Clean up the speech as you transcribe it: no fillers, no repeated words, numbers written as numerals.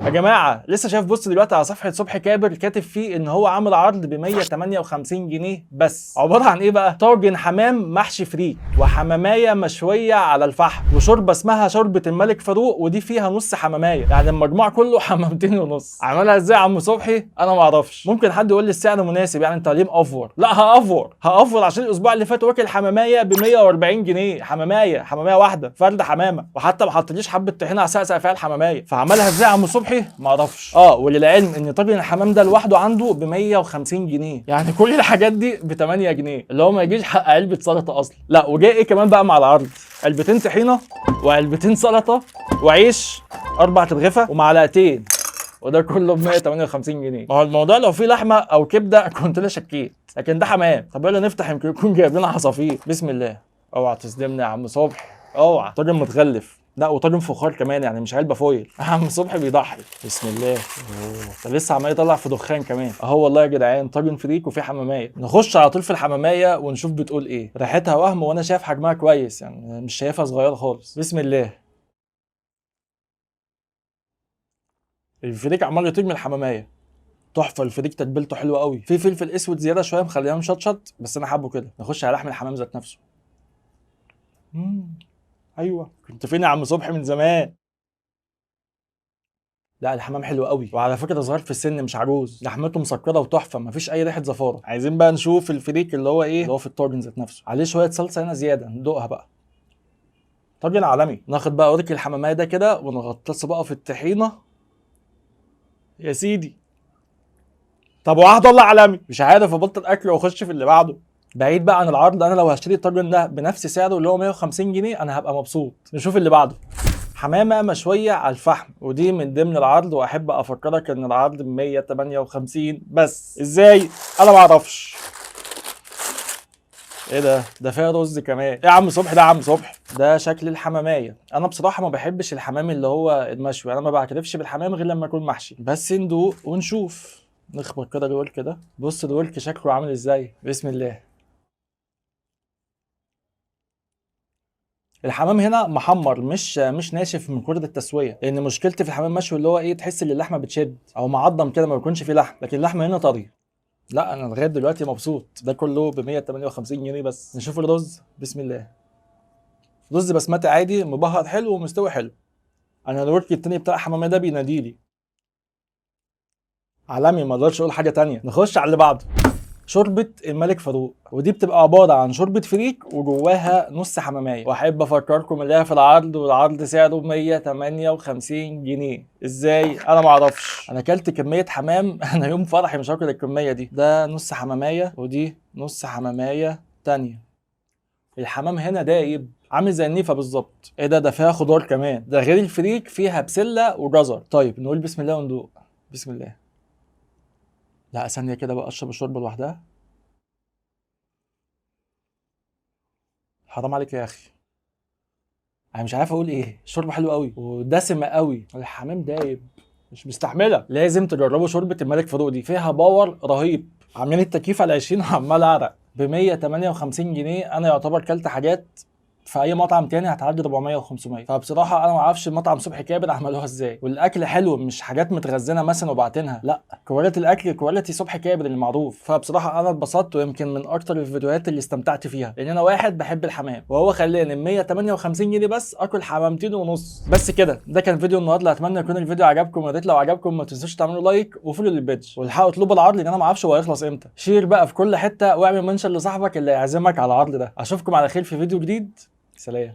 يا جماعه لسه شايف بوست دلوقتي على صفحه صبحي كابر كاتب فيه ان هو عامل عرض ب 158 جنيه بس. عباره عن ايه بقى؟ طاجن حمام محشي فريك وحمامايه مشويه على الفحم وشوربه اسمها شوربه الملك فاروق ودي فيها نص حمامايه، يعني المجموع كله حمامتين ونص. عملها ازاي يا عم صبحي؟ انا ما اعرفش. ممكن حد يقول لي السعر مناسب، يعني انت ليه مأفور؟ لا هأفور عشان الاسبوع اللي فات واكل حمامايه ب 140 جنيه. حمامايه واحده فرد حمامه، وحتى ما حطليش حبه طحينه اسقسق فيها الحمامايه. فعملها ازاي يا عم صبحي؟ ما اعرفش. وللعلم ان طاجن الحمام ده لوحده عنده ب 150 جنيه، يعني كل الحاجات دي ب 8 جنيه اللي هو ما يجيش حق علبه سلطه اصلا. لا وجاي ايه كمان بقى مع العرض؟ علبتين طحينه وعلبتين سلطه وعيش 4 رغيفه ومعلقتين، وده كله ب 158 جنيه. ما هو الموضوع لو فيه لحمه او كبده كنت انا شكيت، لكن ده حمام. طب يلا نفتح يمكن يكون جايب لنا عصافير. بسم الله. اوعى تصدمني يا عم صبحي، اوعى. طاجن متغلف، لا وطاجن فخار كمان، يعني مش علبه فويل. يا عم صبحي بيضحي. بسم الله. ده لسه عمال يطلع في دخان كمان اهو. والله يا جدعان طاجن فريك وفيه حماميه. نخش على طول في الحماميه ونشوف بتقول ايه. ريحتها وهم، وانا شايف حجمها كويس، يعني مش شايفها صغيره خالص. بسم الله. الفريك عمال يطير من الحماميه. تحفه الفريك، تتبيلته حلوه قوي، في فلفل اسود زياده شويه مخليها مشطشط، بس انا حابه كده. نخش على لحم الحمام ذات نفسه. ايوه كنت فين يا عم صبحي من زمان؟ لا الحمام حلو قوي، وعلى فكره صغير في السن مش عجوز، لحمته مسكره وتحفه، مفيش اي ريحه زفاره. عايزين بقى نشوف الفريك اللي هو ايه، اللي هو في الطاجن ذات نفسه. عليه شويه صلصه هنا زياده، ندوقها بقى. طاجن عالمي. ناخد بقى ورك الحماميه ده كده ونغطسه بقى في الطحينه يا سيدي. طب وعهد الله عالمي، مش عارف ابطل اكل واخش في اللي بعده. بعيد بقى عن العرض، انا لو هشتري الطاجن ده بنفس سعره اللي هو 150 جنيه انا هبقى مبسوط. نشوف اللي بعده. حمامه مشويه على الفحم، ودي من ضمن العرض، واحب افكرك ان العرض ب 158 بس. ازاي؟ انا ما اعرفش. ايه ده فيها رز كمان. ايه يا عم صبحي ده؟ يا عم صبحي ده شكل الحماميه. انا بصراحه ما بحبش الحمام اللي هو المشوي، انا ما بعترفش بالحمام غير لما يكون محشي. بس ندوق ونشوف. نخبط كده الورك ده. بص الورك شكله عامل ازاي. بسم الله. الحمام هنا محمر، مش ناشف من كتر التسويه، لان مشكلتي في الحمام المشوي اللي هو ايه، تحس ان اللحمه بتشد او معضم كده، ما بيكونش فيه لحم، لكن اللحمه هنا طري. لا انا لغايه دلوقتي مبسوط. ده كله ب 158 جنيه بس. نشوف الرز. بسم الله. رز بسمتي عادي، مبهر حلو ومستوي حلو. انا الورك التاني بتاع الحماميه ده بيناديلي. عالمي، ما اقدرش اقول حاجه تانية. نخش على اللي بعده. شوربة الملك فاروق، ودي بتبقى عبارة عن شوربة فريك وجواها نص حمامية. واحب افكركم اللي هي في العرض، والعرض سعره ب 158 جنيه. ازاي؟ انا معرفش. انا اكلت كمية حمام انا يوم فرحي مش هاكل الكمية دي. ده نص حمامية ودي نص حمامية تانية. الحمام هنا دايب، عامل زي النيفه بالظبط. ايه ده فيها خضار كمان، ده غير الفريك فيها بسله وجزر. طيب نقول بسم الله وندوق. بسم الله. لا ثانيه كده بقى اشرب الشوربه لوحدها. حرام عليك يا اخي، انا مش عارف اقول ايه. الشوربه حلوه قوي ودسمه قوي، الحمام دايب مش مستحمله. لازم تجربوا شوربه الملك فاروق دي، فيها باور رهيب. عاملين التكييف على 20 وعمال اعرق. ب 158 جنيه انا يعتبر كلت حاجات في اي مطعم تاني هتعدي 400 و500. فبصراحه انا ما اعرفش المطعم صبحي كابر عملوها ازاي. والاكل حلو، مش حاجات متخزنه مثلا وبعتينها، لا كواليتي الاكل كواليتي صبحي كابر المعروف. فبصراحه انا اتبسطت، ويمكن من اكتر الفيديوهات اللي استمتعت فيها، لان انا واحد بحب الحمام، وهو خلاني 158 جنيه بس اكل حمامتين ونص بس كده. ده كان فيديو النهارده، اتمنى يكون الفيديو عجبكم. يا ريت لو عجبكم ما تنسوش تعملوا لايك وفولو للبيج، والحقوا اطلبوا العرض لان انا ما اعرفش هو هيخلص امتى. شير بقى في كل حته، واعمل منشن لصاحبك اللي يعزمك على العرض ده. اشوفكم على خير في فيديو جديد. سلام.